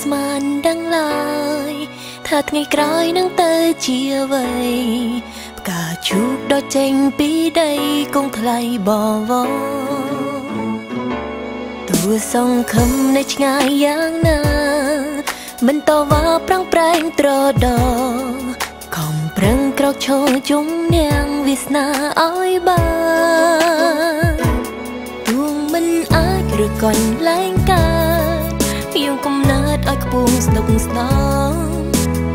ស្មានដឹងឡើយថាថ្ងៃក្រោយនឹងទៅជាអ្វីផ្កាឈូកដ៏ចេញពីដីគង់ថ្លៃបវរទោះសង្ឃឹមនៅឆ្ងាយយ៉ាងណាមិនតវ៉ាប្រឹងប្រែងត្រដរខំប្រឹងក្រោកឈរជុំនាងវាសនាឲ្យបានទោះមិនអាចឬកន្លែងកើតយើងកំណើតឲ្យខ្ពស់ស្ដុកស្ដង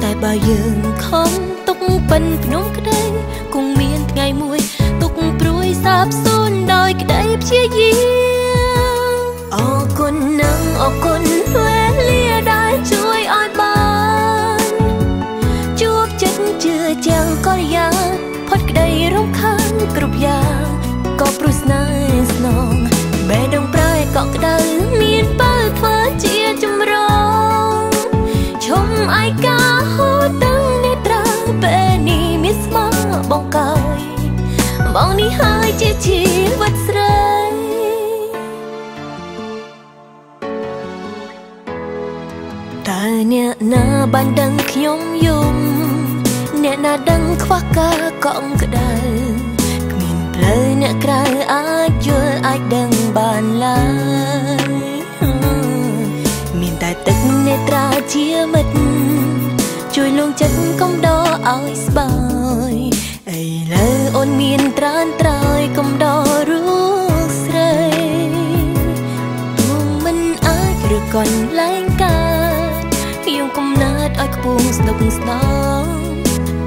តែបើយើងខំទុកប៉ិនភ្នំក្តីគង់មានថ្ងៃមួយទុកព្រួយសាបសូន្យដោយក្តីព្យាយាមអរគុណនឹងអរគុណវេលាដែលជួយឲ្យបានជួបចិត្តជឿជាងកល្យាផុតក្តីរំខានគ្រប់យ៉ាងក៏ព្រោះស្នេហ៍ស្នងបេះដូងប្រែកក់ក្ដៅមានបើធ្វើជាចម្រងឈុំឯកាហូតទាំងនេត្រាពេលនេះមានស្មោះបងកើយបងនេះហើយជាជីវិតស្រីតើអ្នកណាបានដឹងខ្ញុំយំអ្នកណាដឹងខ្វះការកក់ក្ដៅគ្មានផ្លូវអ្នកក្រៅអាចយល់អាចដឹងបានឡើយមានតែទឹកនេត្រាជាមិត្តជួយលួងចិត្តកុំដកឲ្យស្បើយឥឡូវអូនមានត្រានត្រោយកុំដករូបស្រីទោះមិនអាចឬកន្លែងកើតយើងកំណើតឲ្យខ្ពស់ស្ដុកស្ដង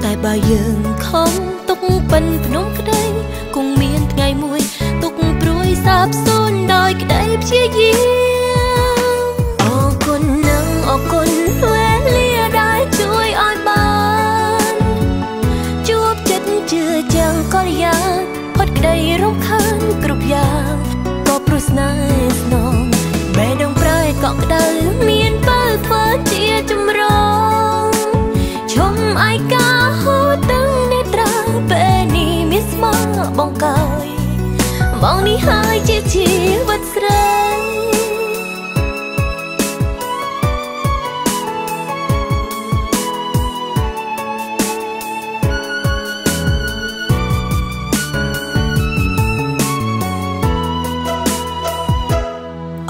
តែបើយើងខំទុកប៉ិនភ្នំក្តីគង់មានថ្ងៃមួយទុកព្រួយសាបសូន្យដោយក្តីព្យាយាមអរគុណនឹងអរគុណវេលាដែលជួយឲ្យបានជួបចិត្តជឿជាងកល្យាផុតក្តីរំខានគ្រប់យ៉ាងក៏ព្រោះស្នេហ៍ស្នងបេះដូងប្រែកក់ក្ដៅមានបើធ្វើជាចម្រងឈុំឯកាហូតទាំងនេត្រាពេលនេះមានស្មោះបងកើយបងនេះហើយជាជីវិតស្រី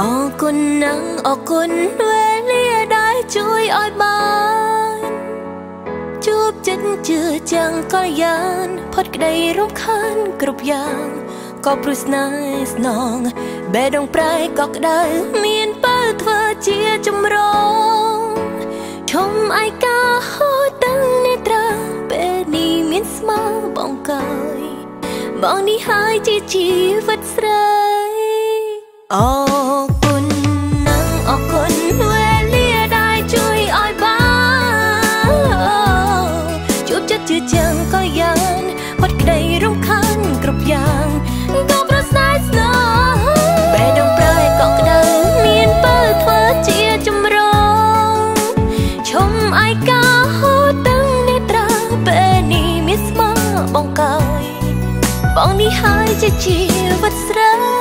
អរគុណនឹងអរគុណវេលាដែលជួយឲ្យបានជួបចិត្តជឿជាងកល្យានផុតក្តីរំខានគ្រប់យ៉ាងក៏ព្រោះស្នេហ៍ស្នងបេះដូងប្រែកក់ក្ដៅមានបើធ្វើជាចម្រងឈុំឯកាហូតទាំងនេត្រាពេលនេះមានស្មោះបងកើយបងនេះហើយជាជីវិតស្រីអរគុណនឹងអរគុណវេលាដែលជួយឲ្យបានជួបចិត្តជឿជាងកល្យានផុតក្តីរំខានគ្រប់យ៉ាងក៏ប្រសើរស្នងបេះដូងប្រែកក់ក្ដៅមានបើធ្វើជាចម្រងឈុំឯកាហូតទាំងនេត្រាពេលនេះមានស្មោះបងកើយបងនេះហើយជាជីវិតស្រី